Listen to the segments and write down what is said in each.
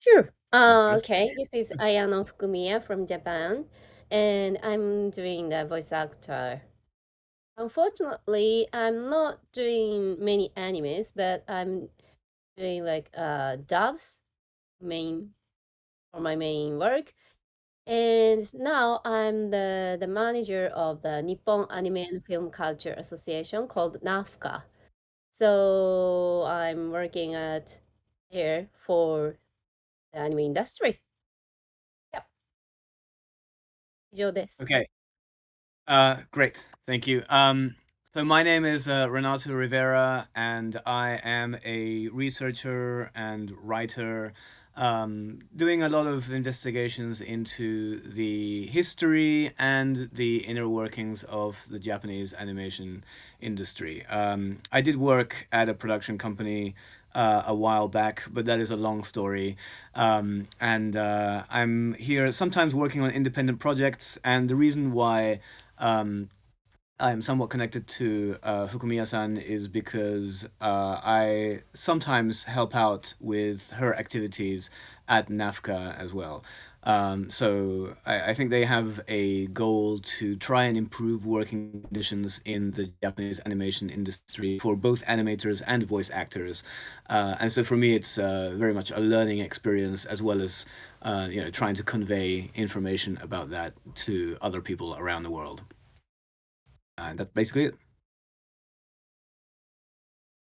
Sure. Yes. Okay, this is Ayano Fukumiya from Japan, and I'm doing the voice actor. Unfortunately, I'm not doing many animes, but I'm doing like dubs main for my main work. And now I'm the manager of the Nippon Anime and Film Culture Association called NAFCA. So I'm working at here for the anime industry. Yep, 以上です。Okay. Great. Thank you. So my name is Renato Rivera, and I am a researcher and writer, doing a lot of investigations into the history and the inner workings of the Japanese animation industry. I did work at a production company a while back, but that is a long story. And I'm here sometimes working on independent projects, and the reason why um, I'm somewhat connected to Fukumiya-san is because I sometimes help out with her activities at NAFCA as well. So I think they have a goal to try and improve working conditions in the Japanese animation industry for both animators and voice actors. And so for me, it's very much a learning experience as well as trying to convey information about that to other people around the world. And that's basically it.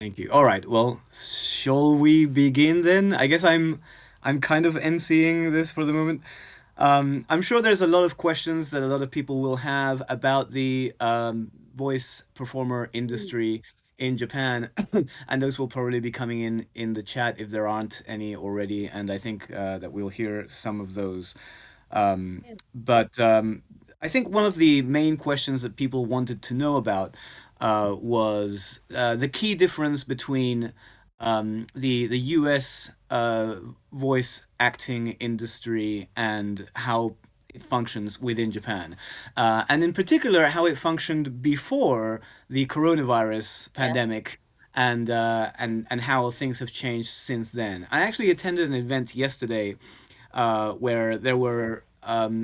Thank you. All right. Well, shall we begin then? I guess I'm kind of emceeing this for the moment. I'm sure there's a lot of questions that a lot of people will have about the voice performer うん。industry in Japan, and those will probably be coming in the chat if there aren't any already. And I think that we'll hear some of those. But I think one of the main questions that people wanted to know about was the key difference between the U.S. Voice acting industry and how it functions within Japan, and in particular how it functioned before the coronavirus Yeah. pandemic. And how things have changed since then. I actually attended an event yesterday where there were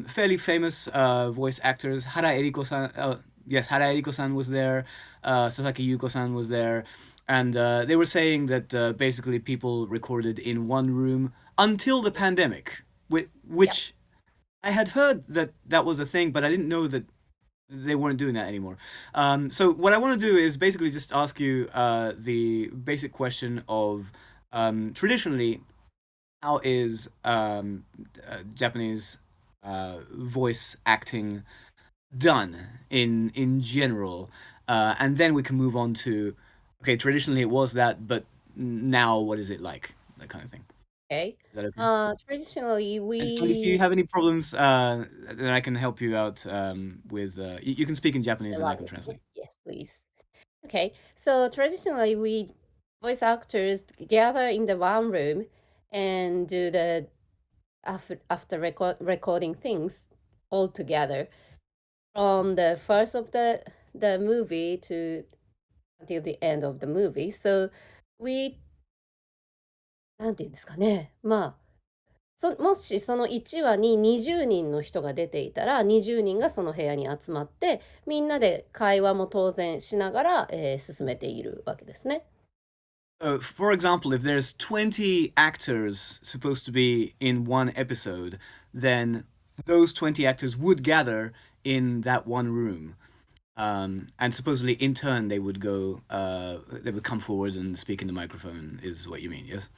fairly famous voice actors. Hara Eriko-san, yes, Hara Eriko-san was there. Sasaki Yuko-san was there, and they were saying that basically people recorded in one room until the pandemic, Yep. which I had heard that that was a thing, but I didn't know that they weren't doing that anymore. So what I want to do is basically just ask you the basic question of traditionally how is Japanese voice acting done in general, and then we can move on to okay. Traditionally, it was that, but now what is it like? That kind of thing. Okay. Is that okay? Traditionally, And if you we have any problems, then I can help you out with. You can speak in Japanese, the and I can language, ne? translate. Yes, please. Okay. So traditionally, we voice actors gather in the one room and do the after recording things all together from the first of the movie to until the end of the movie. So we なんて言うんですかね。もしその1話に20人の人が出ていたら、20人がその部屋に集まって、みんなで会話も当然しながら、進めているわけですね。For example, if there's 20 actors supposed to be in one episode, then those 20 actors would gather in that one room. And supposedly, in turn, they would come forward and speak in the microphone, is what you mean, yes?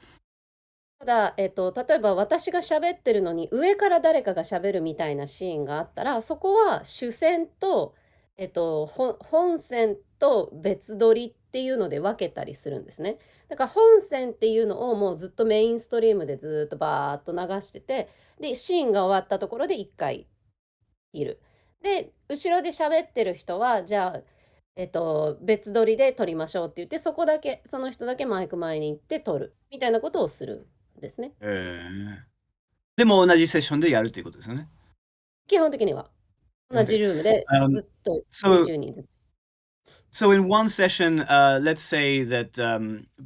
ただ、例えば私が喋ってるのに、上から誰かが喋るみたいなシーンがあったら、そこは主線と、本線と別撮りっていうので分けたりするんですね。だから本線っていうのをもうずっとメインストリームでずっとバーっと流してて、で、シーンが終わったところで1回いる。で、後ろで喋ってる人は、じゃあ、別撮りで撮りましょうって言って、そこだけ、その人だけマイク前に行って撮るみたいなことをするんですね。でも同じセッションでやるっていうことですよね。基本的には。同じ Okay. ルームで Um, ずっと so 20人ずつ。So in one session, let's say that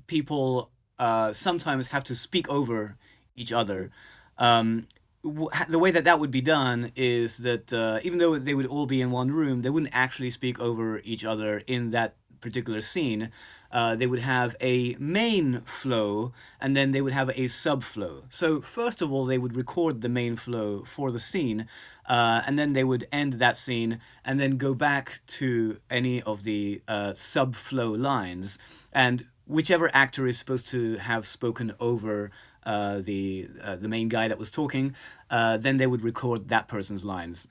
people sometimes have to speak over each other. Um, the way that that would be done is that even though they would all be in one room, they wouldn't actually speak over each other in that particular scene. They would have a main flow and then they would have a sub flow. So, first of all, they would record the main flow for the scene, and then they would end that scene and then go back to any of the sub flow lines. And whichever actor is supposed to have spoken over the main guy that was talking, then they would record that person's lines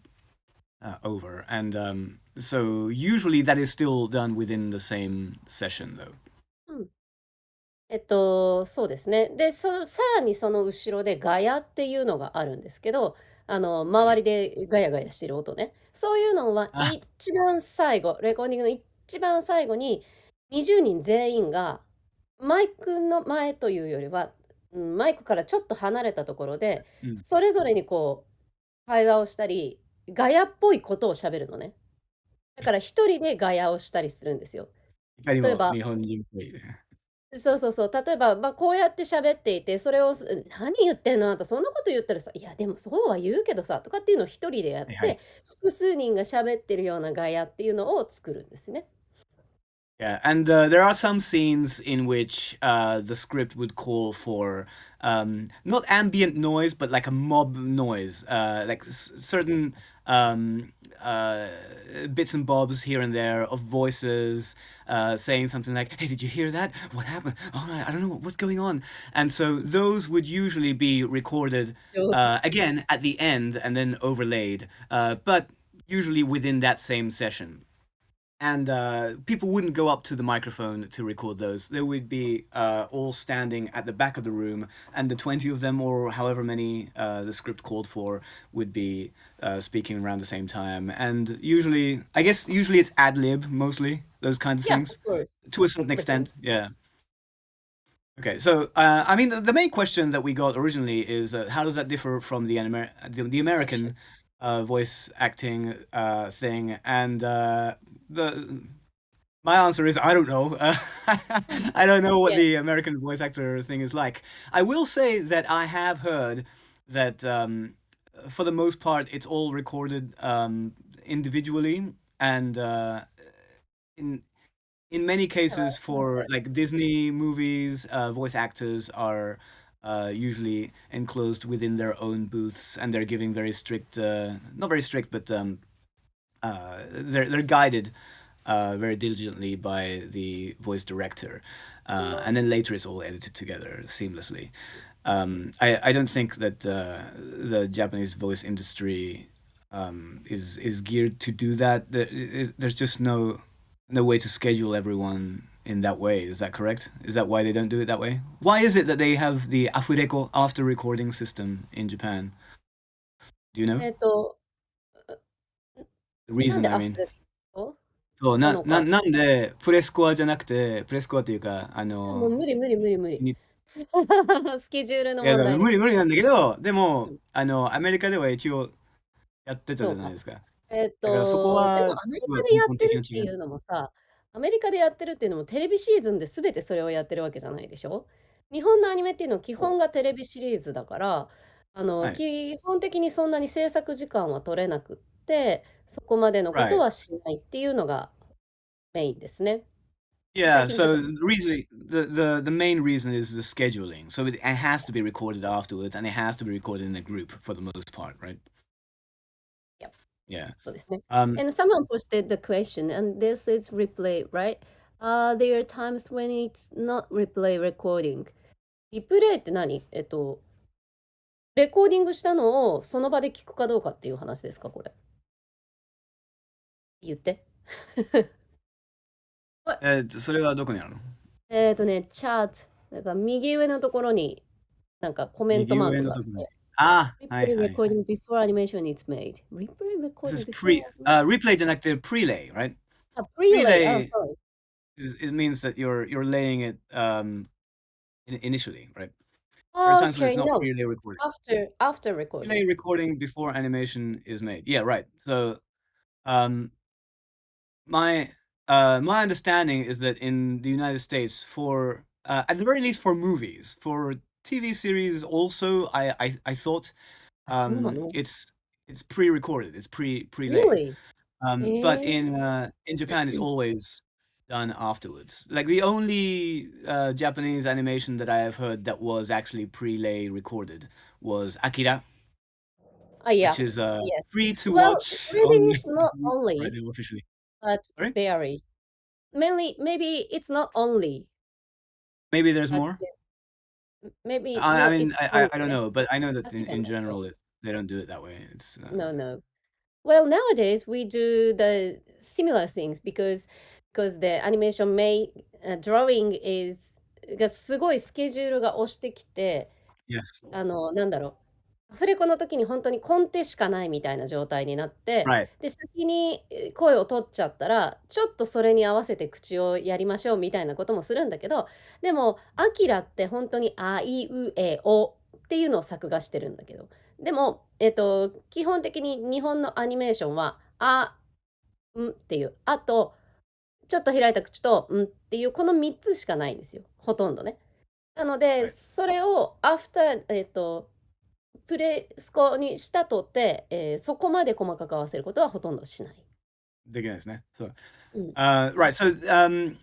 over, and so usually that is still done within the same session, though. うん。そうですね。で、さらにその後ろでガヤっていうのがあるんですけど、周りでガヤガヤしてる音ね。そういうのはあ、一番最後、レコーディングの一番最後に20人全員がマイクの前というよりは、マイクからちょっと離れたところで、うん。それぞれにこう会話をしたり、ガヤっぽいことを喋るのね。だから一人でガヤをしたりするんですよ。いかに例えばも日本人っぽいね。そうそうそう。例えば、こうやって喋っていて、それを「何言ってんのあなた、そんなこと言ったらさ、いやでもそうは言うけどさ」とかっていうのを一人でやって、はいはい。複数人が喋ってるようなガヤっていうのを作るんですね。Yeah, and there are some scenes in which the script would call for not ambient noise, but like a mob noise, like certain um, uh, bits and bobs here and there of voices saying something like, "Hey, did you hear that? What happened? Oh, I don't know what's going on." And so those would usually be recorded上手。again at the end and then overlaid, but usually within that same session. And people wouldn't go up to the microphone to record those. They would be all standing at the back of the room, and the 20 of them, or however many the script called for, would be speaking around the same time. And usually, I guess, usually it's ad lib mostly, those kinds of Yeah, of things, course. to a certain Everything. extent. Yeah. Okay, so I mean, the main question that we got originally is how does that differ from the Question. American voice acting thing? And the my answer is I don't know. I don't know what Yeah. the American voice actor thing is like. I will say that I have heard that for the most part it's all recorded individually, and in in many cases for like Disney movies, voice actors are usually enclosed within their own booths, and they're giving very strict, not very strict, but they're guided very diligently by the voice director, and then later it's all edited together seamlessly. I don't think that the Japanese voice industry is geared to do that. There's just no way to schedule everyone in that way. Is that correct? Is that why they don't do it that way? Why is it that they have the afureko after recording system in Japan? Do you know えっと、the なん reason? で I アフ mean. レコそう、なのか。なんで、プレスコアじゃなくて、プレスコアっていうか、もう無理無理無理無理。にスケジュールのいや、だから問題です。無理なんだけど、でも、うん。アメリカでは一応やってたじそうか。ゃないですか。だからそこでもは、アメリカでやっ根本てるってい的な違い。うのもさ、アメリカでやってるっていうのもテレビシーズンで全てそれをやってるわけじゃないでしょ。日本のアニメっていうのは基お本がテレビシリーズだから、はい。基本的にそんなに制作時間は取れなくって、そこまでのこと Right. はしないっていうのがメインですね。最 Yeah, 近ちょっ so と、the main reason is the scheduling. So it has to be recorded afterwards, and it has to be recorded in a group for the most part, right? yeah, Yeah. そうですね。Um, And someone posted the question, and this is replay, right? There are times when it's not replay recording. リプレイって何レコーディングしたのをその場で聞くかどうかっていう話ですか？これ。言って。これ、それはどこにあるの？チャート、なんか右上のところに、なんかコメント右マーク上のところに。があって、ああ、はい Replay はいはい。recording before animation is made. Replay This recording is before replay じゃなくて prelay, right? Prelay. Prelay Sorry. it means that you're laying it initially, right? There are times when it's Okay, not no. prelay recording. After recording. Prelay recording before animation is made. Yeah, right. So um, my my understanding is that in the United States, for at the very least for movies, for TV series also, I thought, あ、そうなの？it's pre-recorded, it's pre-laid. Really? But ええ。in Japan, it's always done afterwards. Like the only Japanese animation that I have heard that was actually pre-lay recorded was Akira, Yeah. which is Yes. free to Well, watch maybe only it's not right only, now officially. but Sorry, very. Mainly, maybe it's not only, maybe there's but more. maybe I no, mean, it's I don't only. know, but I know that だけじゃinないと。general they don't do it that way. It's No, no. Well, nowadays we do the similar things because the animation may drawing is がすごいスケジュールが押してきて、yes, なんだろう、アフレコの時に本当にコンテしかないみたいな状態になって、right. で、先に声を取っちゃったら、ちょっとそれに合わせて口をやりましょうみたいなこともするんだけど、でも、アキラって本当にあいうえおっていうのを作画してるんだけど、でも、基本的に日本のアニメーションは、んっていう、あと、ちょっと開いた口と、んっていう、この3つしかないんですよ、ほとんどね。なので、Right. それをアフター、プレスコにしたとて、そこまで細かく合わせることはほとんどしない。So, うん。right. So,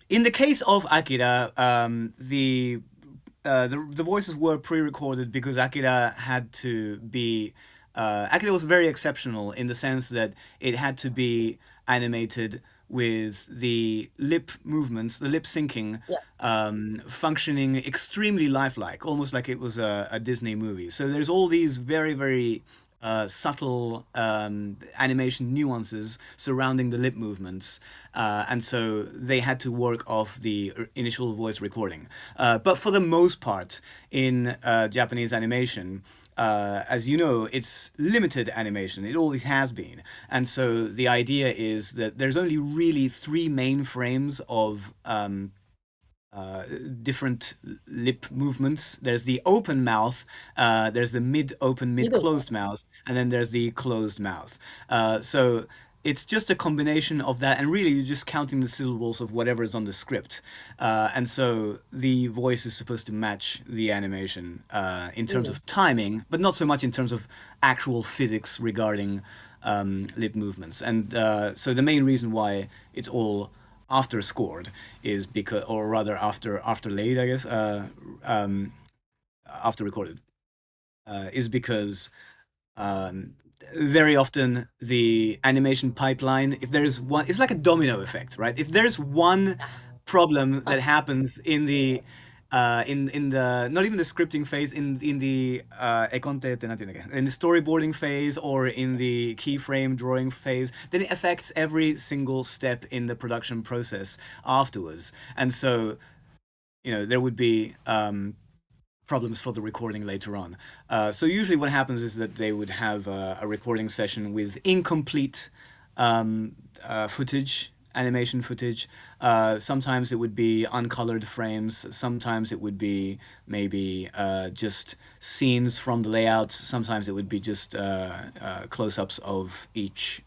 in the case of Akira, the voices were pre-recorded because Akira had to be. Akira was very exceptional in the sense that it had to be animated with the lip movements, the lip syncing, Yeah. functioning extremely lifelike, almost like it was a Disney movie. So there's all these very, very subtle animation nuances surrounding the lip movements, and so they had to work off the initial voice recording. But for the most part, in Japanese animation, as you know, it's limited animation. It always has been. And so the idea is that there's only really three main frames of uh, different lip movements. There's the open mouth, there's the mid open, mid 緑の。closed mouth, and then there's the closed mouth. So it's just a combination of that, and really you're just counting the syllables of whatever is on the script. And so the voice is supposed to match the animation in う terms ん。of timing, but not so much in terms of actual physics regarding lip movements. And so the main reason why it's all after scored is because, or rather after laid, I guess, after recorded, is because um, very often the animation pipeline, if there's one, it's like a domino effect, right? If there's one あ、problem あ、that happens in the in the not even the scripting phase in the ekonte ってなんていうんだっけ in the storyboarding phase or in the keyframe drawing phase, then it affects every single step in the production process afterwards. And so, you know, there would be problems for the recording later on. So usually what happens is that they would have a recording session with incomplete footage, animation footage. Sometimes it would be uncolored frames. Sometimes it would be maybe just scenes from the layouts. Sometimes it would be just close-ups of each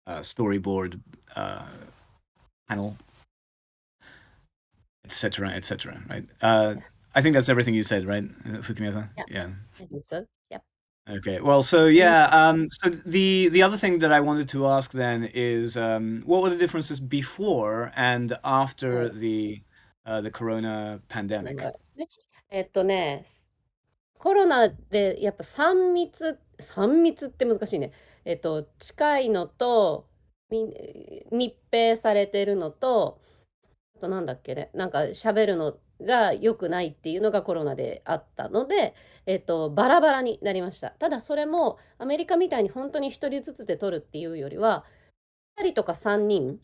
storyboard panel, etc., etc. Right? I think that's everything you said, right, Fukumiya-san? yeah, Yeah. I think so. Yep. Okay. Well, so うん。yeah. So the other thing that I wanted to ask then is what were the differences before and は after い。the Corona コロナ pandemic? ですね。コロナでやっぱ3密って難しいね。近いのと、密閉されてるのと、あとなんだっけね、なんか喋るのが良くないっていうのがコロナであったので、バラバラになりました。ただそれもアメリカみたいに本当に1人ずつで撮るっていうよりは、2人とか3人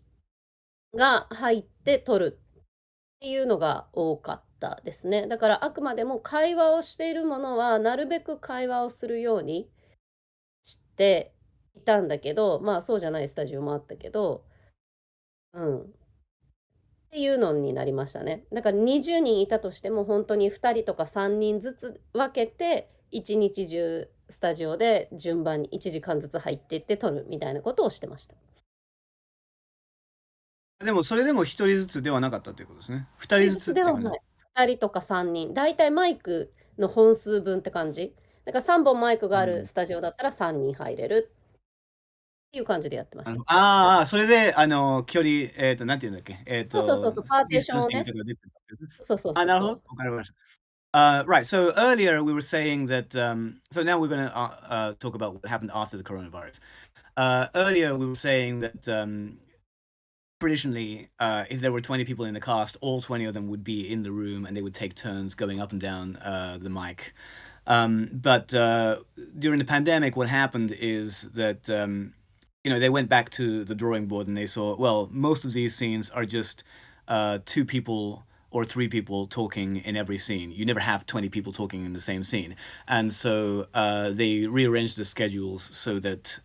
が入って撮るっていうのが多かったですね。だからあくまでも会話をしているものは、なるべく会話をするようにしていたんだけど、まあ、そうじゃないスタジオもあったけど、うん。っていうのになりましたね。だから20人いたとしても、本当に2人とか3人ずつ分けて、1日中スタジオで順番に1時間ずつ入っていって撮るみたいなことをしてました。でもそれでも一人ずつではなかったっていうことですね。二人1人ずずつっていうかね。つではない。2人とか3人。だいたいマイクの本数分って感じ。だから3本マイクがあるうん。スタジオだったら3人入れるっていう感じでやってました。ああ、それで、距離、なんて言うんだっけ、そうそうそうそう、パーディスタンテーションをね。シングとか出てた。そうそうあ、なるほど。そうそう。わかりました。Right. So earlier we were saying that. So now we're going to talk about what happened after the coronavirus. Earlier we were saying that traditionally, if there were 20 people in the cast, all 20 of them would be in the room and they would take turns going up and down the mic. But during the pandemic, what happened is that they went back to the drawing board and they saw, well, most of these scenes are just two people or three people talking in every scene. You never have 20 people talking in the same scene. And so they rearranged the schedules so that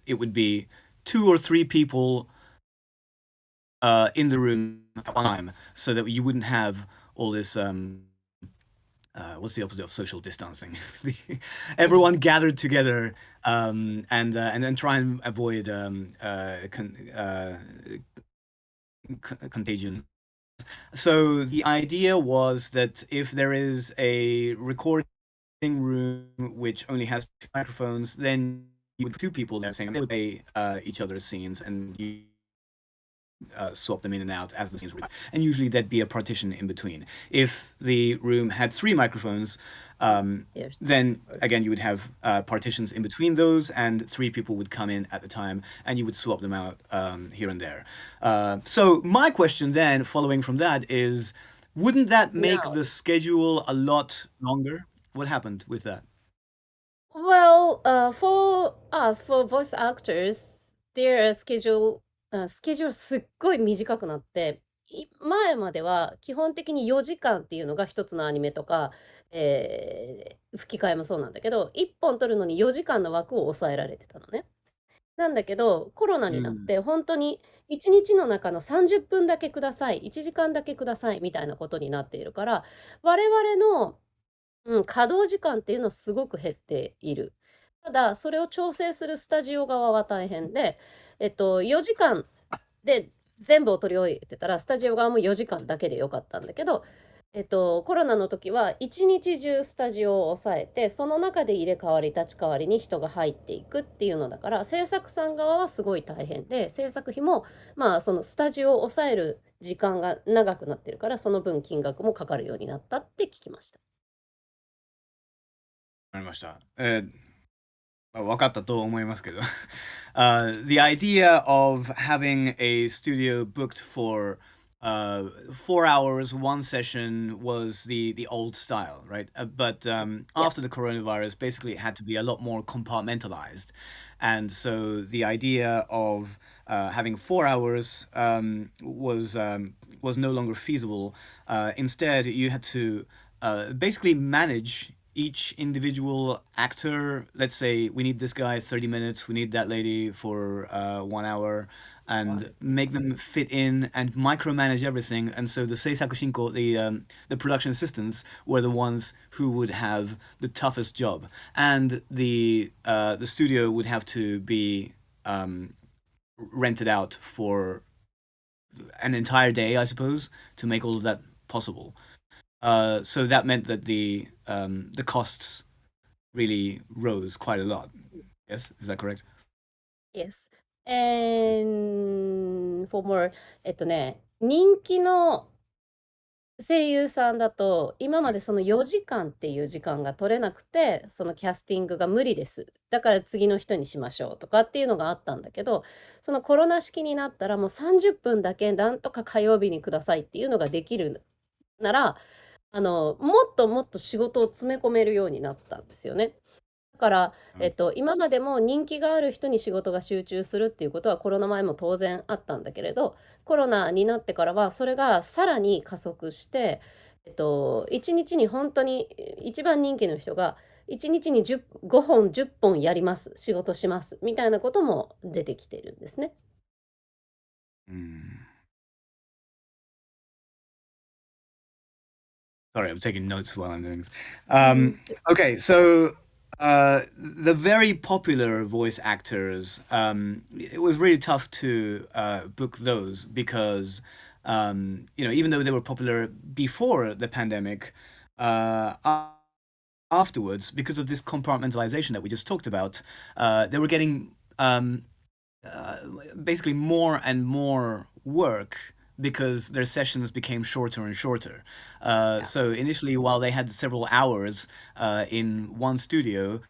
it would be two or three people in the room at one time so that you wouldn't have all this what's the opposite of social distancing? Everyone gathered together and then try and avoid contagion. So the idea was that if there is a recording room which only has two microphones, then you would put two people there saying they would play each other's scenes and you swap them in and out as the scenes were. And usually there'd be a partition in between. If the room had three microphones, There's then again you would have partitions in between those, and three people would come in at the time, and you would swap them out here and there. So my question then, following from that, is, wouldn't that make now. the schedule a lot longer? What happened with that? Well, for us, for voice actors, their schedule, スケジュールすっごい短くなって、前までは基本的に4時間っていうのが一つのアニメとか、吹き替えもそうなんだけど、1本撮るのに4時間の枠を抑えられてたのね。なんだけど、コロナになっ Mm. て本当に1日の中の30分だけください、1時間だけくださいみたいなことになっているから、我々の稼働時間っていうのはすごく減っている。ただ、それを調整するスタジオ側は大変で、4時間で全部を取り終えてたら、スタジオ側も4時間だけでよかったんだけど、コロナの時は一日中スタジオを抑えて、その中で入れ替わり立ち替わりに人が入っていくっていうのだから、制作さん側はすごい大変で、制作費も、まあ、そのスタジオを抑える時間が長くなってるから、その分金額もかかるようになったって聞きました。わかりました。分かったと思いますけど。The idea of having a studio booked for 4 hours, one session was the old style, right? But Yeah. after the coronavirus, basically it had to be a lot more compartmentalized. And so the idea of having 4 hours was no longer feasible. Instead, you had to basically manage each individual actor. Let's say we need this guy 30 minutes, we need that lady for 1 hour, and make them fit in and micromanage everything. And so the seisaku shinko, the production assistants, were the ones who would have the toughest job, and the studio would have to be rented out for an entire day, I suppose, to make all of that possible. So that meant that the costs really rose quite a lot. Yes, is that correct? Yes. And for more, 人気の声優さんだと、今までその4時間っていう時間が取れなくて、そのキャスティングが無理です。だから次の人にしましょうとかっていうのがあったんだけど、そのコロナ式になったらもう30分だけなんとか火曜日にくださいっていうのができるなら、もっともっと仕事を詰め込めるようになったんですよね。だから、今までも人気がある人に仕事が集中するっていうことはコロナ前も当然あったんだけれど、コロナになってからはそれがさらに加速して、1日に本当に一番人気の人が1日に5本、10本やります、仕事しますみたいなことも出てきてるんですね。Mm. Sorry, I'm taking notes while I'm doing this. うん、Okay, so the very popular voice actors, it was really tough to book those because Even though they were popular before the pandemic, afterwards, because of this compartmentalization that we just talked about, they were getting uh, basically more and more work because their sessions became shorter and shorter. Yeah. So initially, while they had several hours in one studio,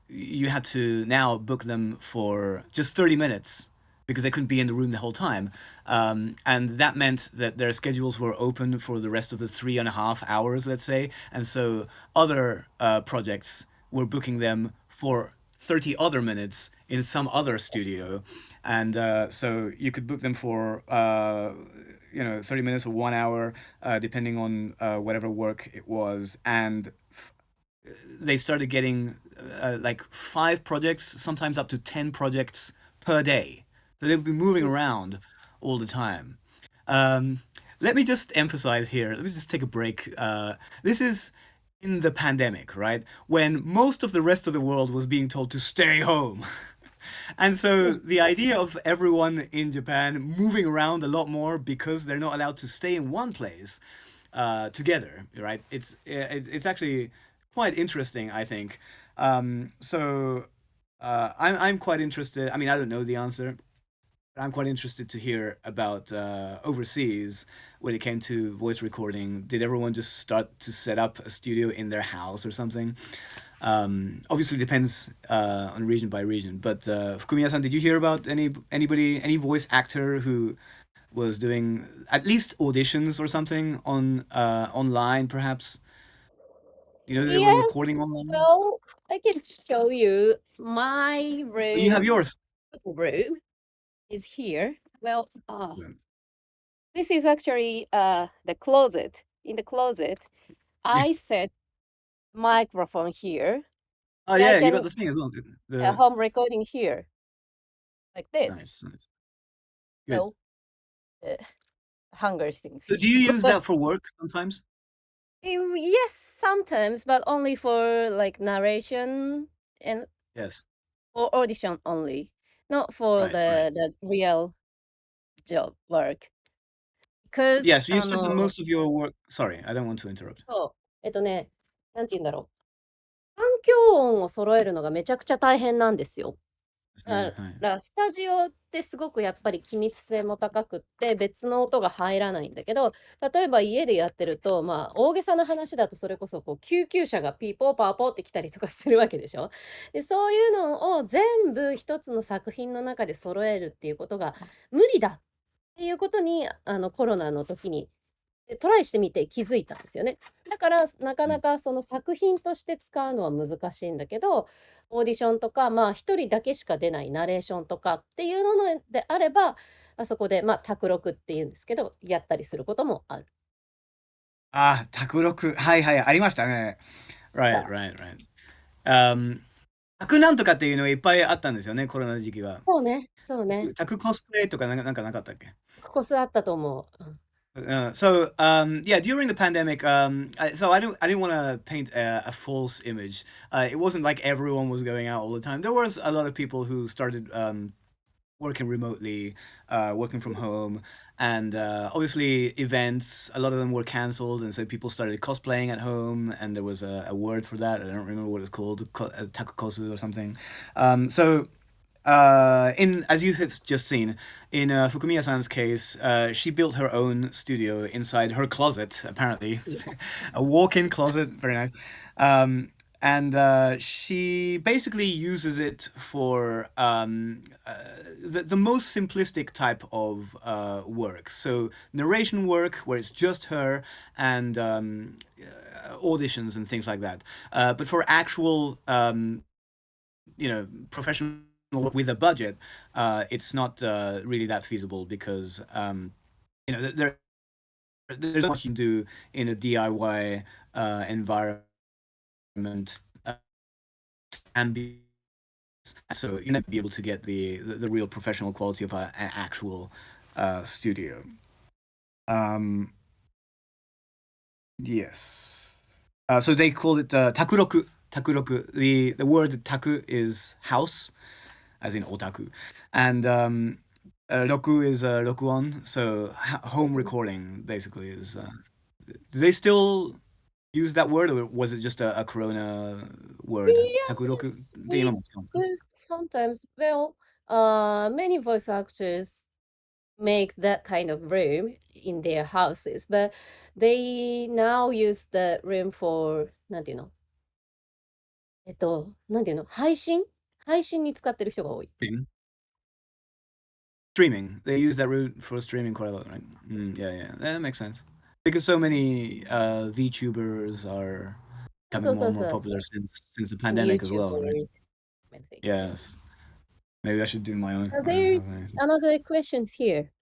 you had to now book them for just 30 minutes because they couldn't be in the room the whole time. And that meant that their schedules were open for the rest of the 3.5 hours, let's say. And so other projects were booking them for 30 other minutes in some other studio. And so you could book them for, 30 minutes or 1 hour, depending on whatever work it was. And they started getting like 5 projects, sometimes up to 10 projects per day. So they would be moving Mm. around all the time. Um, Let me just emphasize here, let me just take a break. This is in the pandemic, right? When most of the rest of the world was being told to stay home. And so the idea of everyone in Japan moving around a lot more because they're not allowed to stay in one place together, right? It's actually quite interesting, I think. I'm quite interested. I mean, I don't know the answer. But I'm quite interested to hear about overseas when it came to voice recording. Did everyone just start to set up a studio in their house or something? Obviously, depends on region by region. But Fukumiya-san, did you hear about any voice actor who was doing at least auditions or something on online, perhaps? They were Yes, recording online. well, I can show you my Oh, you have room. yours. Room is here. Well, Excellent. this is actually the closet. In the closet, Yeah. I set microphone here, Oh and I yeah, you can got the thing as well. The home recording here like this. nice, nice, good. So uh, hunger things So do here. you use that for work sometimes? Yes, sometimes, but only for like narration and Yes. for audition only, not for Right, right. the real job work. Because Yes, you said that most of your work. Sorry, I don't want to interrupt. そう、なんて言うんだろう。環境音を揃えるのがめちゃくちゃ大変なんですよ。ですね、だかはい。ら、スタジオってすごくやっぱり機密性も高くって、別の音が入らないんだけど、例えば家でやってると、まあ、大げさな話だとそれこそこう救急車がピーポーパーポーって来たりとかするわけでしょ。で、そういうのを全部一つの作品の中で揃えるっていうことが無理だっていうことに、コロナの時にトライしてみて気づいたんですよね。だから、なかうん。なかその作品として使うのは難しいんだけど、オーディションとか、まあ、一人だけしか出ないナレーションとかっていうのであれば、あそこで、まあ、卓録っていうんですけど、やったりすることもある。あ、卓録。はいはい、ありましたね。Right, あ、right, right. 卓なんとかっていうのがいっぱいあったんですよね、コロナ時期は。そうね、そうね。卓コスプレとかなんかなかったっけ？ここ数あったと思う。うん。Yeah, during the pandemic, I didn't want to paint a false image. It wasn't like everyone was going out all the time. There was a lot of people who started working remotely, working from home, and obviously events. A lot of them were cancelled, and so people started cosplaying at home. And there was a word for that. I don't remember what it's called, takukosu or something. So in as you have just seen in Fukumiya-san's case, she built her own studio inside her closet. Apparently, Yes. a walk-in closet, very nice. And she basically uses it for the most simplistic type of work. So narration work, where it's just her, and auditions and things like that. But for actual professional work with a budget, it's not really that feasible because there's not much you can do in a DIY environment uh, and be so you never be able to get the real professional quality of an actual studio. Um, yes. So they called it takuroku. Takuroku. The word taku is house, as in otaku, and Roku is Rokuon, so home Mhm. recording basically is. Do they still use that word, or was it just a Corona word? Takuroku? Yes, we do sometimes. Well, many voice actors make that kind of room in their houses, but they now use the room for なんていうのなんていうの配信に使ってる人が多い。Streaming. Streaming. They use that route for streaming quite a lot, right? Yeah, yeah, that makes sense. Because so many VTubers are そう becoming more そうand more そうそ popular since the う。pandemic as well, right? YouTubers and things, yeah. Yes. Maybe I should do my own. There's another question here.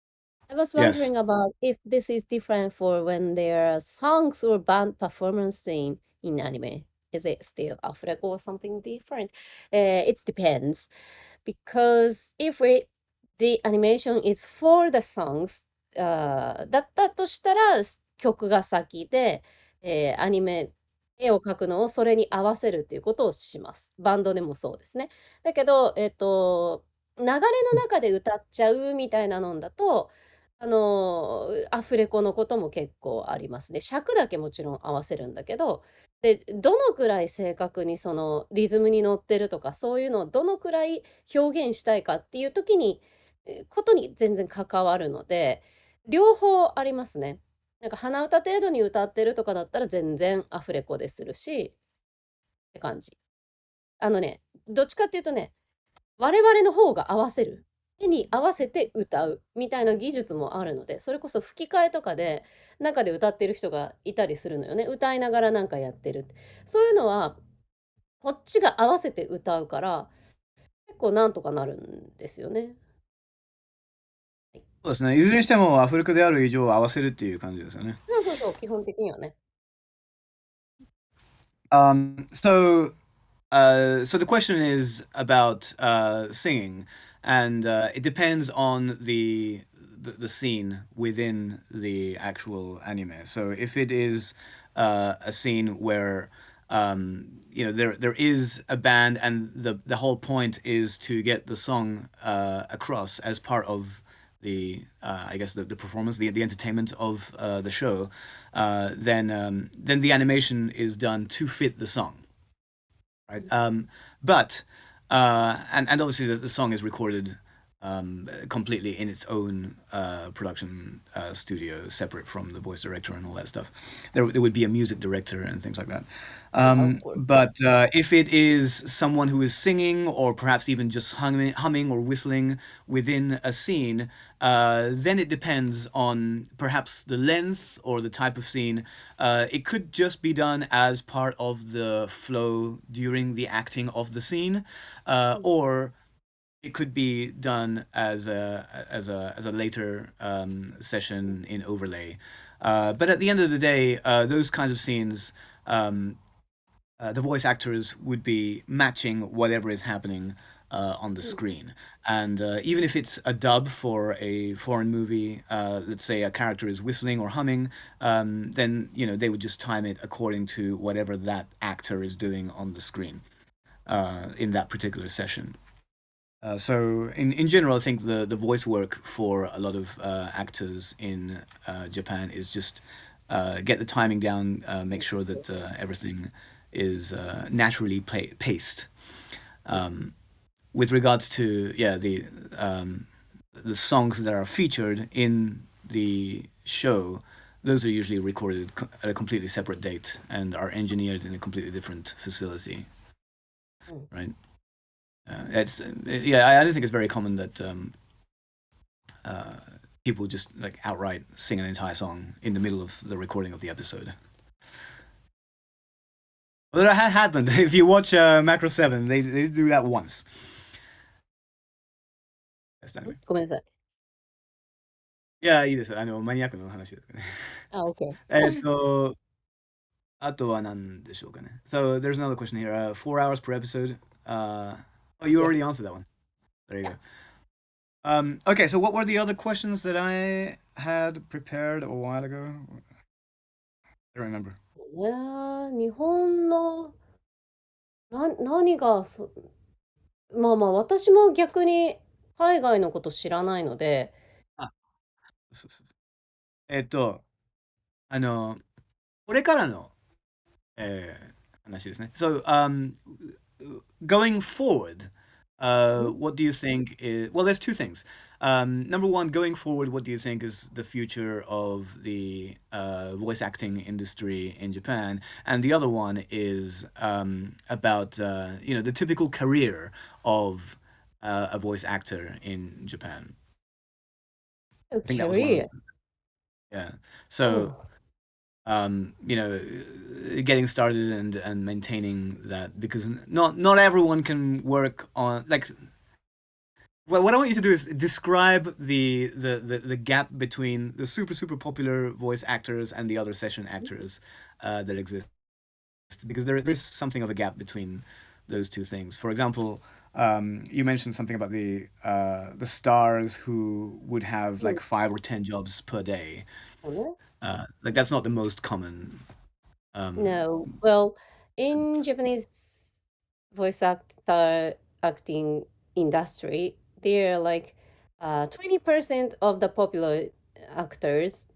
I was Yes. wondering about if this is different for when there are songs or band performance scene in anime. Is it still Afreco or something different? It depends. Because if the animation is for the songs, だったとしたら曲が先で、絵を描くのをそれに合わせるっていうことをします。バンドでもそうですね。だけど、流れの中で歌っちゃうみたいなのだと、アフレコのことも結構ありますね。尺だけもちろん合わせるんだけど、で、どのくらい正確にそのリズムに乗ってるとか、そういうのをどのくらい表現したいかっていう時にことに全然関わるので、両方ありますね。なんか鼻歌程度に歌ってるとかだったら全然アフレコでするしって感じ。どっちかっていうとね、我々の方が合わせる。絵に合わせて歌うみたいな技術もあるので、それこそ吹き替えとかで、中で歌ってる人がいたりするのよね。歌いながらなんかやってる。そういうのは、こっちが合わせて歌うから、結構なんとかなるんですよね。はい。そうですね。いずれにしてもアフリカである以上合わせるっていう感じですよね。そうそうそう、基本的にはね。So so the question is about singing, and it depends on the scene within the actual anime. So if it is a scene where there is a band, and the whole point is to get the song across as part of I guess the performance, the entertainment of the show, then the animation is done to fit the song, right? But and obviously the song is recorded completely in its own production studio, separate from the voice director and all that stuff. There would be a music director and things like that. Yeah, of course. But if it is someone who is singing, or perhaps even just humming or whistling within a scene, then it depends on perhaps the length or the type of scene. It could just be done as part of the flow during the acting of the scene, or it could be done as a later session in overlay. But at the end of the day, those kinds of scenes, the voice actors would be matching whatever is happening on the screen. And even if it's a dub for a foreign movie, let's say a character is whistling or humming, then they would just time it according to whatever that actor is doing on the screen in that particular session. So in general, I think the voice work for a lot of actors in Japan is just get the timing down, make sure that everything is naturally paced. With regards to the songs that are featured in the show, those are usually recorded at a completely separate date and are engineered in a completely different facility, right? I don't think it's very common that people just like outright sing an entire song in the middle of the recording of the episode. Well, that happened. If you watch Macro 7, they do that once. Yes, anyway. ごめんなさい。いや、いいです。マニアックな話ですかね。あ、OK。あとは何でしょうかね。So there's another question here. 4 hours per episode. Oh, you already Yes. answered that one. There you Yeah. go. Okay, so what were the other questions that I had prepared a while ago? I don't remember. 日本の、何がまあまあ、私も逆に海外のこと知らないので、あ、そうそうそう。えっと、あの、これからの、話ですね。So, going forward, what do you think is, well, there's two things. Number one, going forward, what do you think is the future of the voice acting industry in Japan? And the other one is about, the typical career of a voice actor in Japan. I think that was one of Career. them. Yeah. Oh, So, getting started and maintaining that because not everyone can work on like. Well, what I want you to do is describe the gap between the super popular voice actors and the other session actors that exist because there is something of a gap between those two things. For example, you mentioned something about the stars who would have うん、like 5 or 10 jobs per day. そうね。Like that's not the most common. Um, No, well, in Japanese voice acting industry, there are like 20% of the popular actors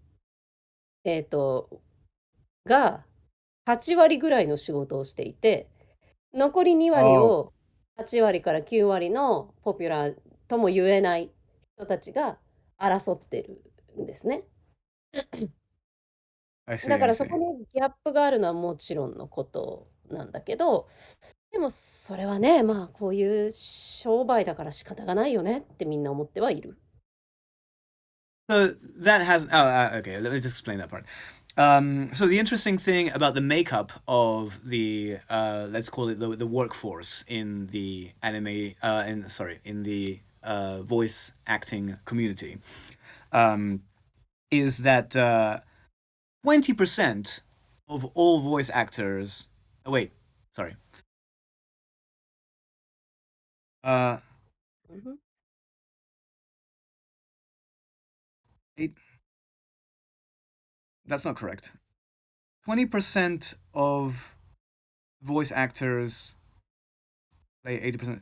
が8割ぐらいの仕事をしていて、残り2割oh, を8割から9割のポピュラーとも言えない人たちが争ってるんですね。I see, だかI see. らそこにギャップがあるのはもちろんのことなんだけど、でもそれはね、まあこういう商売だから仕方がないよねってみんな思ってはいる。So that has. Oh, okay. Let me just explain that part. So the interesting thing about the makeup of the let's call it the workforce in the anime in the voice acting community um, is that 20% of all voice actors. Oh, wait, sorry. Uh, うんふん。eight, that's not correct. 20% of voice actors play 80%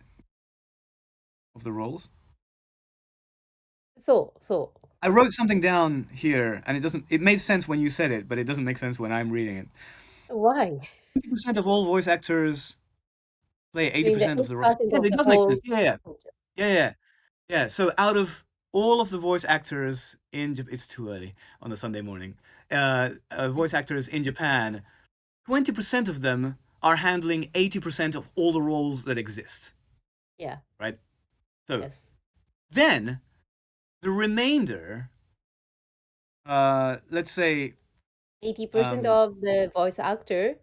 of the roles. そうそ I wrote something down here, and it doesn't. It made sense when you said it, but it doesn't make sense when I'm reading it.う。Why? 20% of all voice actors play eighty In the percent of the role. Yeah, 8% of it the does make sense. whole Yeah, yeah, culture. yeah, yeah, yeah. So out of all of the voice actors in Japan, it's too early on a Sunday morning. Voice actors in Japan, 20% of them are handling 80% of all the roles that exist. Yeah, Right. So yes. then the remainder, let's say, 80% um, of the voice actor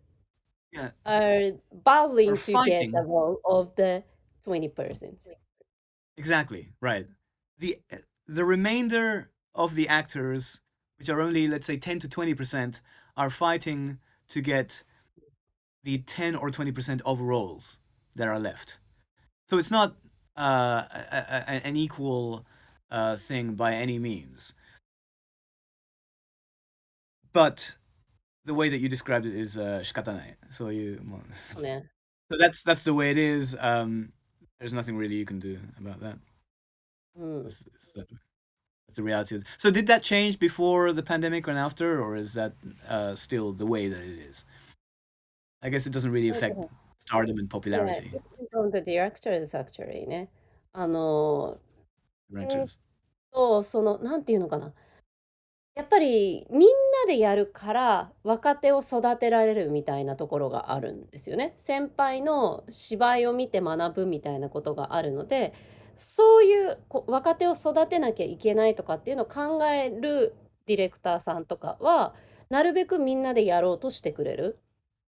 yeah, are are battling to get the fighting. role of the 20%. Exactly, right. The remainder of the actors, which are only let's say 10 to 20%, are fighting to get the 10 or 20% of roles that are left. So it's not an equal thing by any means. But the way that you described it is shikatanai. So you, well, そうね。so that's the way it is. There's nothing really you can do about that. うん。It's- it's, That's the reality. So did that change before the pandemic and after, or is that still the way that it is? I guess it doesn't really なんか affect stardom and ね、popularity. depends on the directors actually ね。あの、えーっDirectors. なんていうのかな。やっぱりみんなでやるから若手を育てられるみたいなところがあるんですよね。先輩の芝居を見て学ぶみたいなことがあるので、そういう若手を育てなきゃいけないとかっていうのを考えるディレクターさんとかは、なるべくみんなでやろうとしてくれる。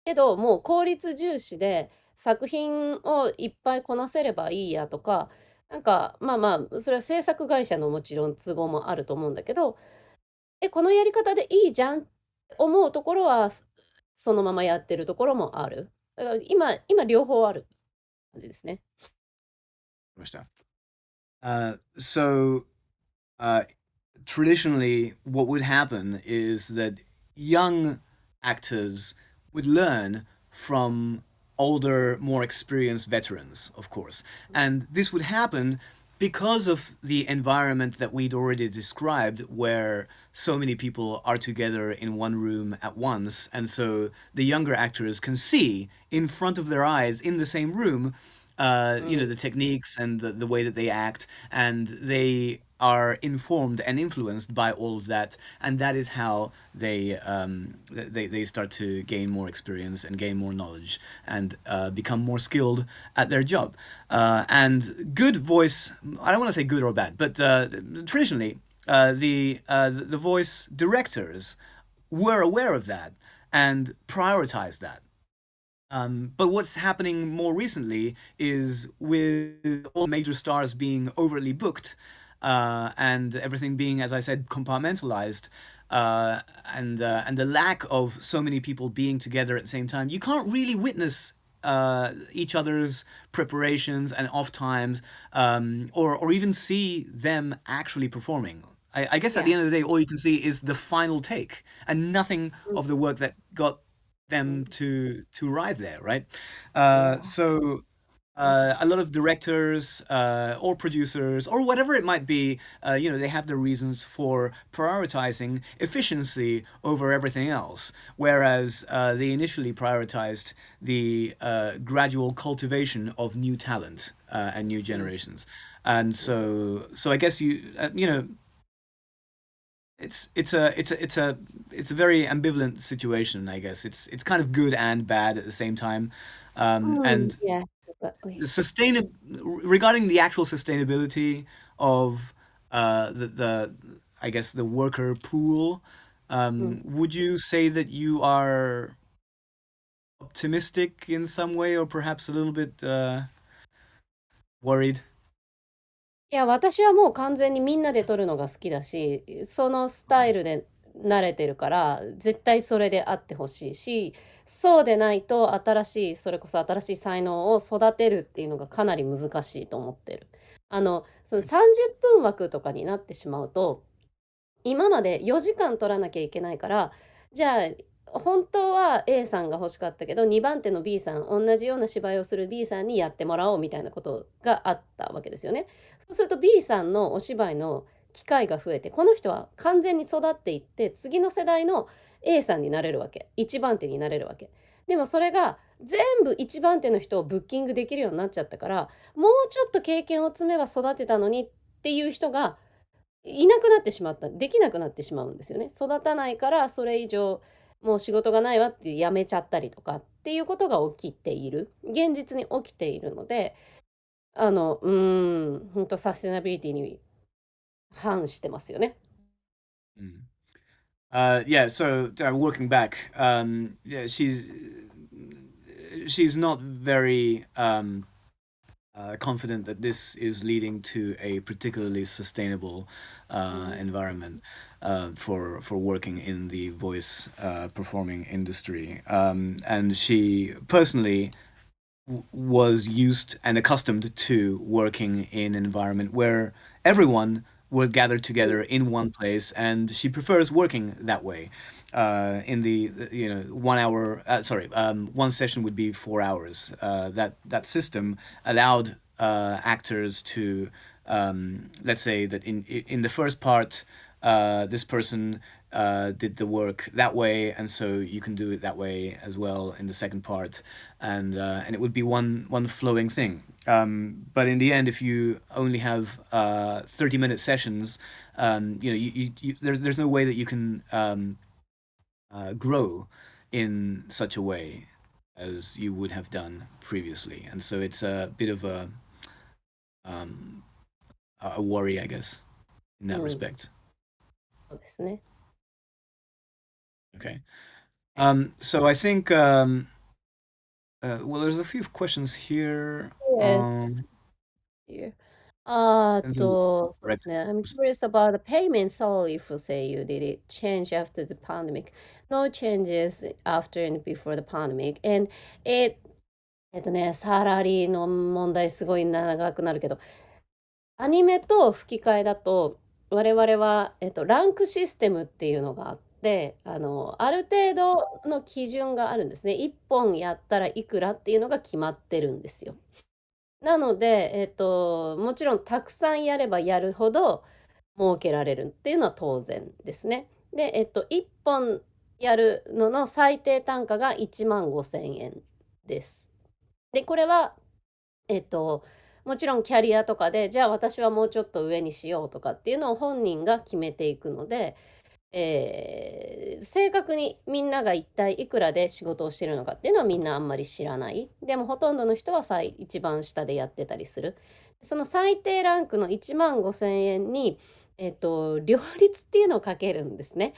けど、もう効率重視で作品をいっぱいこなせればいいやとか、なんかまあまあ、それは制作会社のもちろん都合もあると思うんだけど、このやり方でいいじゃんって思うところは、そのままやってるところもある。だから今両方ある感じですね。So uh, traditionally, what would happen is that young actors would learn from older, more experienced veterans, of course, and this would happen because of the environment that we'd already described, where so many people are together in one room at once, and so the younger actors can see in front of their eyes in the same room,うん。the techniques and the way that they act, and they are informed and influenced by all of that, and that is how they start to gain more experience and gain more knowledge and become more skilled at their job. And good voice, I don't want to say good or bad, but traditionally, the voice directors were aware of that and prioritized that. But what's happening more recently is with all major stars being overtly booked and everything being, as I said, compartmentalized, and the lack of so many people being together at the same time, you can't really witness each other's preparations and off times, or even see them actually performing. I guess at the Yeah. end of the day, all you can see is the final take and nothing うん。of the work that got う them ん。to arrive there, right? いや、So うん。a lot of directors or producers or whatever it might be, they have their reasons for prioritizing efficiency over everything else, whereas they initially prioritized the gradual cultivation of new talent and new うん。generations. And うん。so I guess it's a very ambivalent situation, I guess. It's kind of good and bad at the same time. Mm, And yeah, definitely. regarding the actual sustainability of the I guess the worker pool, うん。would you say that you are optimistic in some way or perhaps a little bit worried? いや、私はもう完全にみんなで撮るのが好きだし、そのスタイルで慣れてるから、絶対それであってほしいし、そうでないと新しい、それこそ新しい才能を育てるっていうのがかなり難しいと思ってる。その30分枠とかになってしまうと、今まで4時間取らなきゃいけないから、じゃあ、本当は A さんが欲しかったけど、2番手の B さん、同じような芝居をする B さんにやってもらおうみたいなことがあったわけですよね。そうすると B さんのお芝居の機会が増えて、この人は完全に育っていって、次の世代の A さんになれるわけ。1番手になれるわけ。でもそれが全部1番手の人をブッキングできるようになっちゃったから、もうちょっと経験を積めば育てたのにっていう人がいなくなってしまった、できなくなってしまうんですよね。育たないから、それ以上、もう仕事がないわっていう辞めちゃったりとかっていうことが起きている。現実に起きているので、ほんとサステナビリティに反してますよね。Mm. Yeah, so working back, yeah, she's not very confident that this is leading to a particularly sustainable うん。environment for working in the voice performing industry. And she personally was used and accustomed to working in an environment where everyone was gathered うん。together in one place, and she prefers working that way. In the 1 hour, sorry, one session would be 4 hours. That system allowed actors to, let's say that in the first part, this person did the work that way, and so you can do it that way as well in the second part, and it would be one flowing thing. But in the end, if you only have 30-minute sessions, there's no way that you can grow in such a way as you would have done previously, and so it's a bit of um, a worry, I guess, in う that ん、respect. そうですね。Okay. はい。So I think well, there's a few questions here. Yes, dear. そうですね。I'm curious about the payment salary for say you did it change after the pandemic. No changes after and before the pandemic. And it サラリーの問題すごい長くなるけど、アニメと吹き替えだと、我々は、ランクシステムっていうのがあって、ある程度の基準があるんですね。1本やったらいくらっていうのが決まってるんですよ。なので、もちろんたくさんやればやるほど儲けられるっていうのは当然ですね。で、1本やるのの最低単価が1万5千円です。で、これは、えっと、もちろんキャリアとかで、じゃあ私はもうちょっと上にしようとかっていうのを本人が決めていくので、正確にみんなが一体いくらで仕事をしてるのかっていうのはみんなあんまり知らない。でもほとんどの人は一番下でやってたりする。その最低ランクの1万5千円に、両立っていうのをかけるんですね。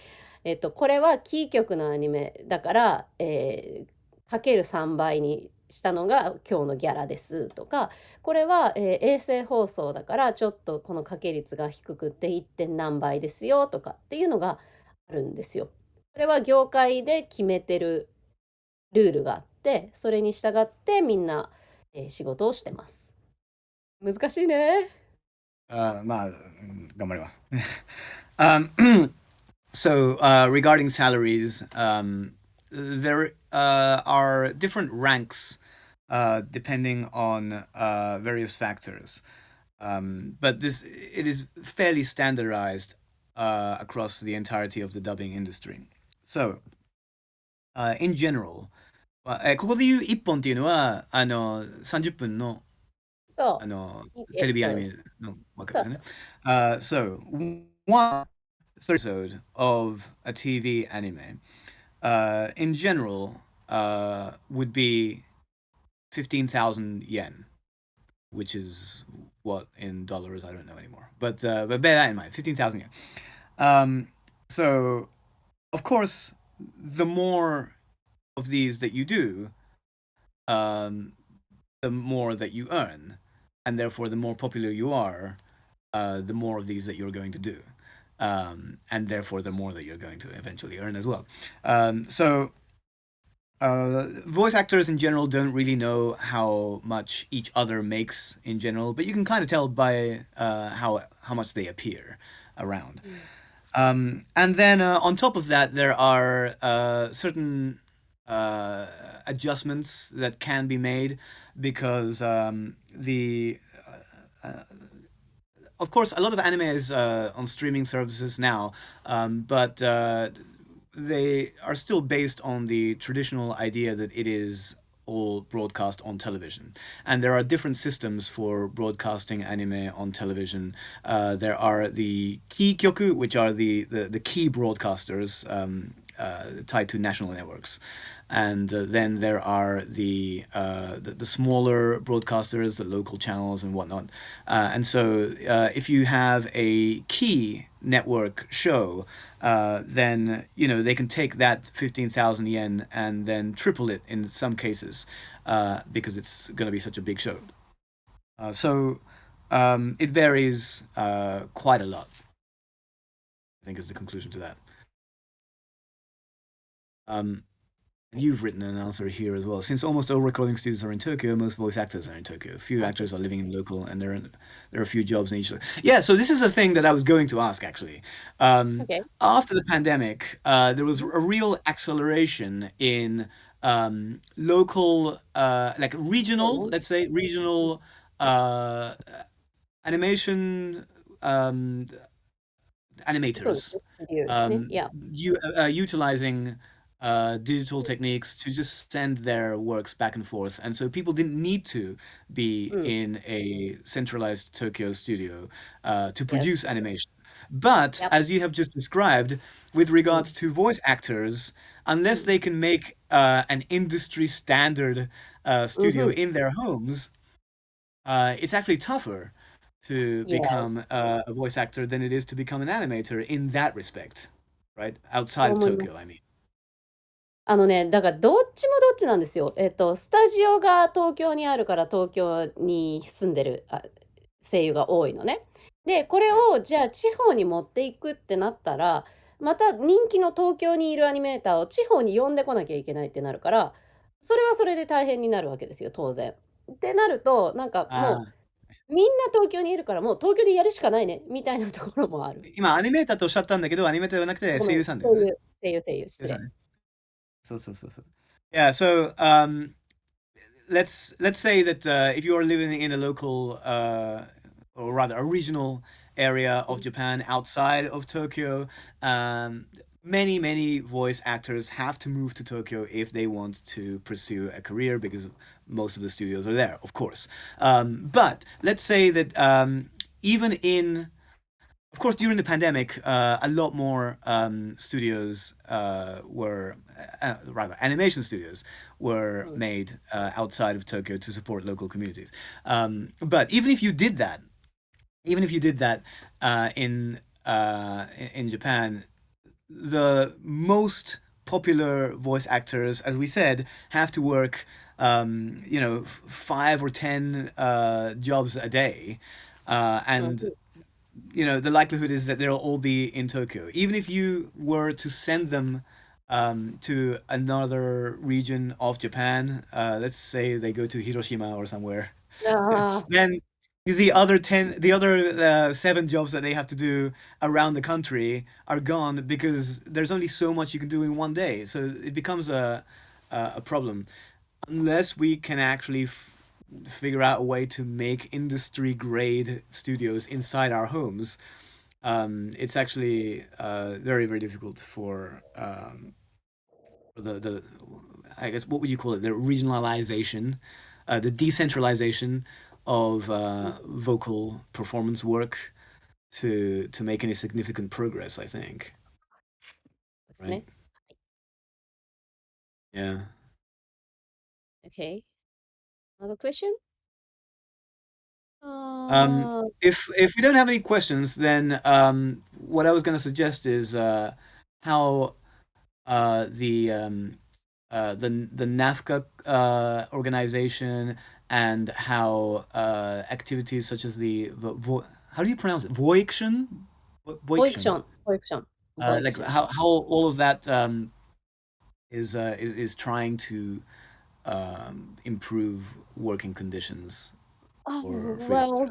これはキー局のアニメだから、かける3倍にしたのが今日のギャラですとか、これは、衛星放送だからちょっとこの掛け率が低くって1点何倍ですよとかっていうのがあるんですよ。これは業界で決めてるルールがあって、それに従ってみんな、仕事をしてます。難しいね。まあ、頑張ります。um, so, regarding salaries, there are different ranks depending on various factors. But it is fairly standardized across the entirety of the dubbing industry. So, in general, ここで言う1本っていうのは、30分の、そう。1エピソード。テレビアニメのわけですよね。そうそう。So, one episode of a TV anime, in general, would be 15,000 yen, which is what in dollars, I don't know anymore. But bear that in mind, 15,000 yen. So, of course, the more of these that you do, um, the more that you earn, and therefore the more popular you are, the more of these that you're going to do, and therefore the more that you're going to eventually earn as well. So voice actors in general don't really know how much each other makes in general, but you can kind of tell by how much they appear around. うん。And then on top of that, there are certain adjustments that can be made because the of course, a lot of anime is on streaming services now, but they are still based on the traditional idea that it is all broadcast on television. And there are different systems for broadcasting anime on television. There are the key kyoku, which are the key broadcasters tied to national networks. And then there are the smaller broadcasters, the local channels and whatnot. And so if you have a key network show, then they can take that 15,000 yen and then triple it in some cases because it's going to be such a big show. So it varies quite a lot, I think, is the conclusion to that. Um, You've written an answer here as well. Since almost all recording studios are in Tokyo, most voice actors are in Tokyo. Few actors are living in local, and there are a few jobs in each. Yeah, so this is a thing that I was going to ask actually. Okay. After the pandemic, there was a real acceleration in local, like regional, そうね。let's say regional uh, animation um, そうです animators ね。スタジオですね。いや。utilizing digital techniques to just send their works back and forth. And so people didn't need to be うん。in a centralized Tokyo studio to Yes. produce animation. But Yep. as you have just described, with うん。regards to voice actors, う unless ん。they can make an industry standard うんふ studio ん。in their homes, it's actually tougher to Yes. become a voice actor than it is to become an animator in that respect, right? Outside そう of 思います。Tokyo, I mean. だからどっちもどっちなんですよ。スタジオが東京にあるから東京に住んでる、声優が多いのね。で、これ Right. をじゃあ地方に持っていくってなったら、また人気の東京にいるアニメーターを地方に呼んでこなきゃいけないってなるから、それはそれで大変になるわけですよ、当然。ってなると、なんかもあう、みんな東京にいるから、もう東京でやるしかないね、みたいなところもある。今、アニメーターとおっしゃったんだけど、アニメーターではなくて声ごめん、優さんですよね。声優、失礼。声優さんね。そうそうそうそう。Yeah, so let's say that if you are living in a local, or rather a regional area of Japan outside of Tokyo, um, many voice actors have to move to Tokyo if they want to pursue a career because most of the studios are there, of course. But let's say that even in of course, during the pandemic, a lot more studios rather, animation studios were うん。made outside of Tokyo to support local communities. But even if you did that, even if you did that in Japan, the most popular voice actors, as we said, have to work, 5 or 10 jobs a day, うん。and the likelihood is that they'll all be in Tokyo. Even if you were to send them to another region of Japan, let's say they go to Hiroshima or somewhere, ああ、then the other 7 jobs that they have to do around the country are gone because there's only so much you can do in one day. So it becomes a problem unless we can actually figure out a way to make industry grade studios inside our homes. It's actually very difficult for the I guess what would you call it, the regionalization, the decentralization of うん。vocal performance work to make any significant progress. I think, ですね。right? Yeah. Okay. Another question? Um, ああ、if we don't have any questions, then what I was going to suggest is how the NAFCA organization and how activities such as how do you pronounce it? Voiction. ボイクション、ボイクLikeション。how all of that is trying to improve working conditions あ、for well,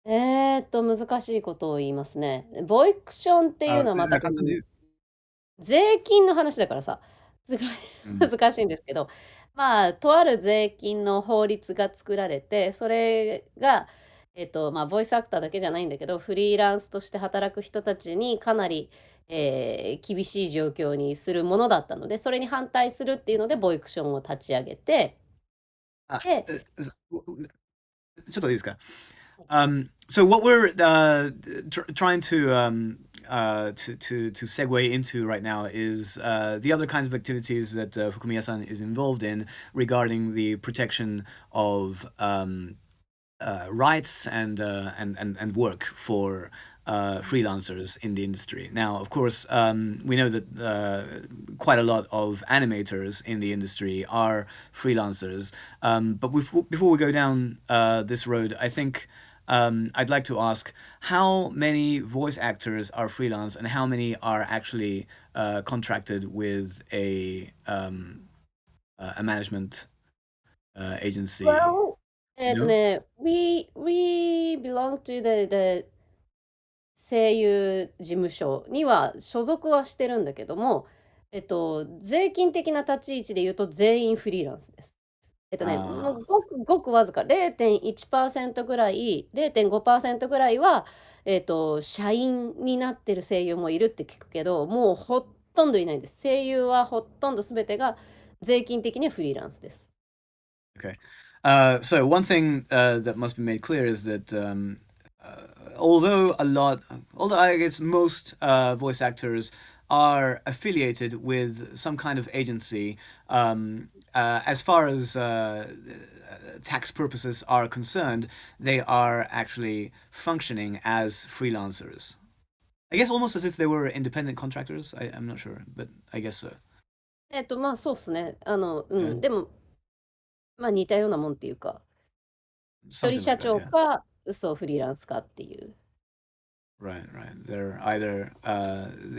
freelancers. 難しいことを言いますね。ボイクションっていうのはまた別に、簡単に、税金の話だからさ、すごい うん。難しいんですけど、まあ、とある税金の法律が作られて、それが、まあ、ボイスアクターだけじゃないんだけど、フリーランスとして働く人たちにかなり、厳しい状況にするものだったので、それに反対するっていうので、ボイクションを立ち上げて、あ、で、ちょっといいですか? So what we're trying to segue into right now is the other kinds of activities that Fukumiya-san is involved in regarding the protection of rights and work for freelancers in the industry. Now, of course, we know that quite a lot of animators in the industry are freelancers. But before we go down this road, I think I'd like to ask how many voice actors are freelance and how many are actually contracted with a management agency. Well, You know? we belong to the 声優事務所には所属はしてるんだけども、税金的な立ち位置で言うと全員フリーランスです。も Uh, うごくごくわずか0.1%ぐらい、0.5%ぐらいは、社員になってる声優もいるって聞くけど、もうほとんどいないんです。声優はほとんど全てが税金的にはフリーランスです。Okay. So one thing that must be made clear is that uh, although I guess most voice actors are affiliated with some kind of agency, as far as tax purposes are concerned, they are actually functioning as freelancers. I guess almost as if they were independent contractors. I'm not sure, but I guess so. まあ、そうっすね。Yeah, でも、まあ、似たようなもんっていうか、一人 something 社 like that. 長 Yeah. か、そう、フリーランスかっていう。Right, right. They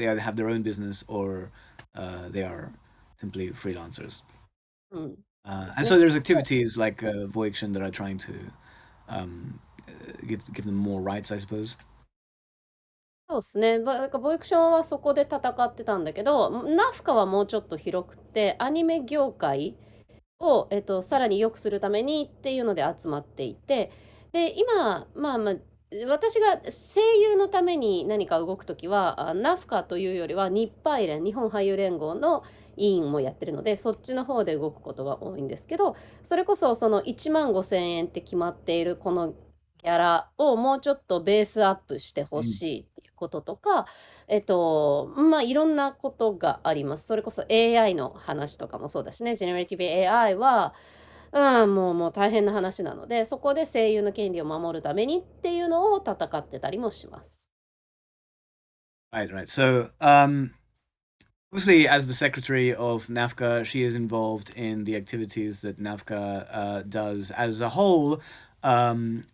either have their own business or they are simply freelancers. うん。で And す so ね。there's activities like Voiction that are trying to um, give them more rights, I suppose. そうですね。なんかボイクションはそこで戦ってたんだけど、ナフカはもうちょっと広くて、アニメ業界を、さらに良くするためにっていうので集まっていて、で、今、私が声優のために何か動くときは、ナフカというよりは日配連、日本俳優連合の委員もやってるので、そっちの方で動くことが多いんですけど、それこそその1万5千円って決まっているこのギャラをもうちょっとベースアップしてほうん。しいっていうこととか、いろんなことがあります。それこそ AI の話とかもそうだしね、ジェネラティブ AI は、もう大変な話なので、そこで声優の権利を守るためにっていうのを戦ってたりもします。Right, right. So, obviously, as the secretary of NAFCA, she is involved in the activities that NAFCA does as a whole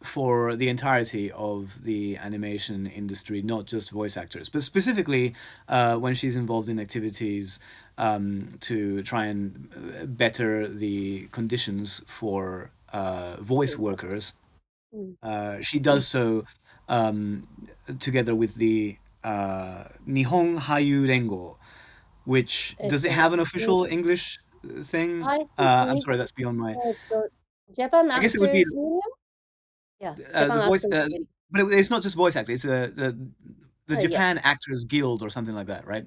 for the entirety of the animation industry, not just voice actors, but specifically when she's involved in activities to try and better the conditions for voice そうそworkers. う。うん。She うん。does so together with the Nihon Hayu Rengo, which does it have an に official English thing? I think I'm にsorry, that's beyond my. Japan I guess it would be Actors Union? Yeah, the Japan voice, Actors Union. but it's not just voice actor. It's the Yeah. Japan Actors Guild or something like that, right?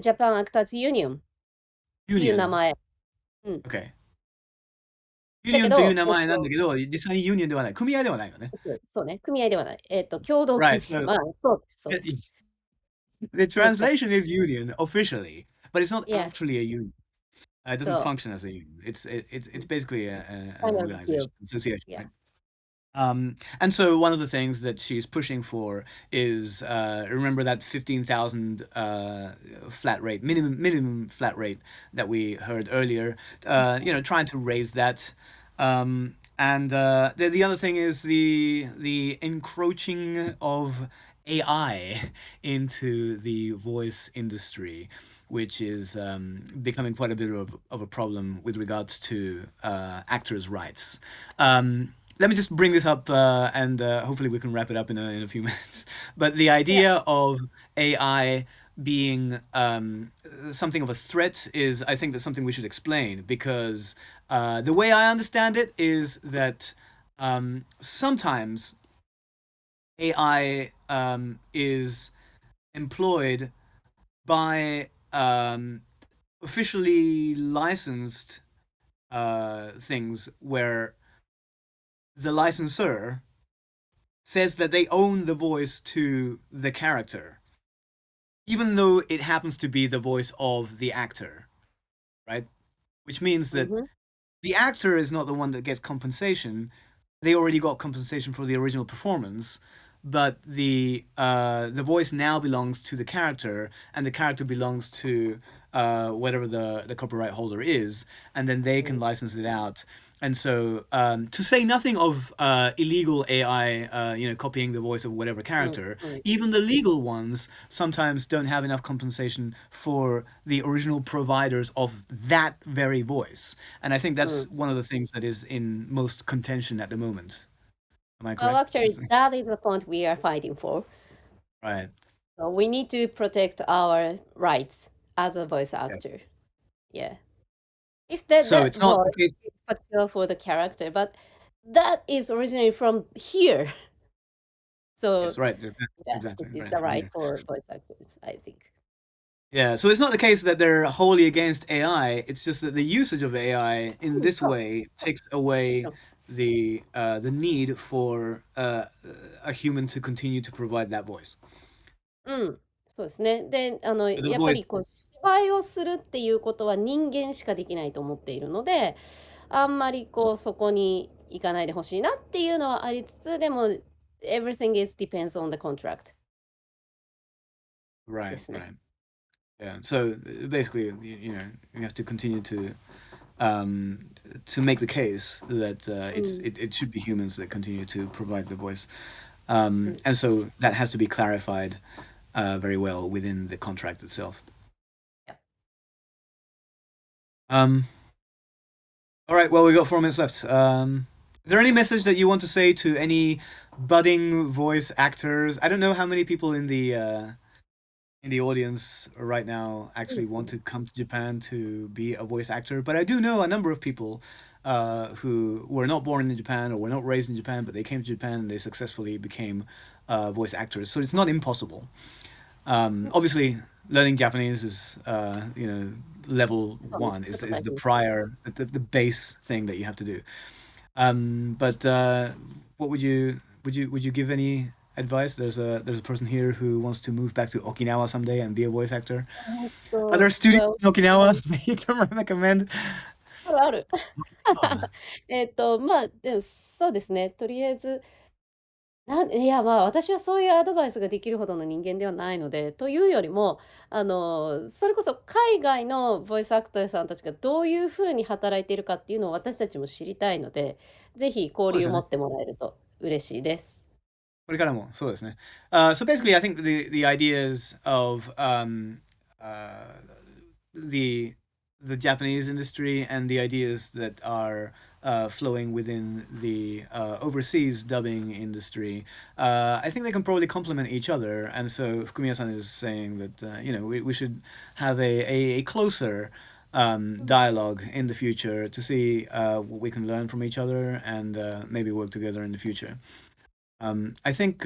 Japan Actors Union っていう名 Union. 前。うん。Okay. ユニオンというだけど、名前なんだけど、実際にユニオンではない。組合ではないよね。そうね、組合ではない。共同組 Right. 合。So まあ、そうです、そうです。the Good point. translation is union officially, but it's not Yeah, actually a union. It doesn't そう。function as a union. It's basically an Kind of organization, guilt. association, Yeah. right? And so one of the things that she's pushing for is remember that 15,000 flat rate minimum flat rate that we heard earlier. Trying to raise that. And the other thing is the encroaching of AI into the voice industry, which is becoming quite a bit of a problem with regards to actors' rights. Let me just bring this up, and hopefully we can wrap it up in a few minutes. But the Yeah. idea of AI being something of a threat is, I think, that's something we should explain because the way I understand it is that sometimes AI is employed by officially licensed things where the licensor says that they own the voice to the character, even though it happens to be the voice of the actor, right? Which means that Mm-hmm. the actor is not the one that gets compensation. They already got compensation for the original performance, but the voice now belongs to the character, and the character belongs to whatever the copyright holder is, and then they can license it out. And so, to say nothing of illegal AI, copying the voice of whatever character, even the legal ones sometimes don't have enough compensation for the original providers of that very voice. And I think that's one of the things that is in most contention at the moment. Am I Well, correct? actually, that is the point we are fighting for. Right. So we need to protect our rights as a voice Yeah. actor. Yeah. If that So that it's not the voice case. is particular for the character, but that is originally from here. So Yes, right. Exactly. yeah, it Exactly. is Right. a From right here. for voice actors, I think. Yeah. So it's not the case that they're wholly against AI. It's just that the usage of AI in this So, way takes away the need for a human to continue to provide that voice. うん、そうですね。で、The やっぱ voice. りこう芝居をするっていうことは人間しかできないと思っているので、あんまりこうそこに行かないでほしいなっていうのはありつつ、でも everything is depends on the contract で Right. すね。Right. Yeah. So basically, you have to continue um, to make the case that うん、it should be humans that continue to provide the voice. うん。And so that has to be clarified very well within the contract itself. Yeah. Um, all right, well, we've got 4 minutes left. Is there any message that you want to say to any budding voice actors? I don't know how many people in the in the audience right now actually want to come to Japan to be a voice actor, but I do know a number of people who were not born in Japan or were not raised in Japan, but they came to Japan and they successfully became voice actors. So it's not impossible. Obviously, learning Japanese is, levelそうね、one is ちょっとis 大 the 変ですね。prior the base thing that you have to do. But what would you give any advice? There's a person here who wants to move back to Okinawa someday and be a voice actor. Are there studios well, in Okinawa that you can recommend? あるある。Oh, まあ、でもそうですね、とりあえず、いや、まあ、私はそういうアドバイスができるほどの人間ではないので、というよりも、それこそ海外のボイスアクターさんたちがどういう風に働いているかっていうのを私たちも知りたいので、ぜひ交流を持ってもらえると嬉しいです。これからもそうですね。So basically, I think the ideas of the the Japanese industry and the ideas that are flowing within the overseas dubbing industry, I think they can probably complement each other. And so Fukumiya-san is saying that we should have a closer dialogue in the future to see what we can learn from each other and maybe work together in the future. I think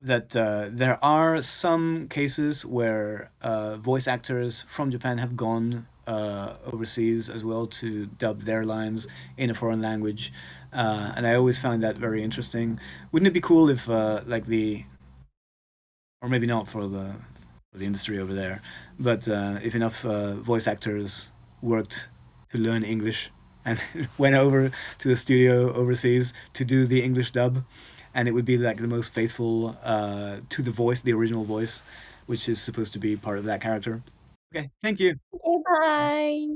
that there are some cases where voice actors from Japan have gone overseas as well to dub their lines in a foreign language, and I always found that very interesting. Wouldn't it be cool if, or maybe not for the industry over there, but if enough voice actors worked to learn English and went over to a studio overseas to do the English dub, and it would be like the most faithful to the voice, the original voice, which is supposed to be part of that character. Okay, thank you. Okay, bye.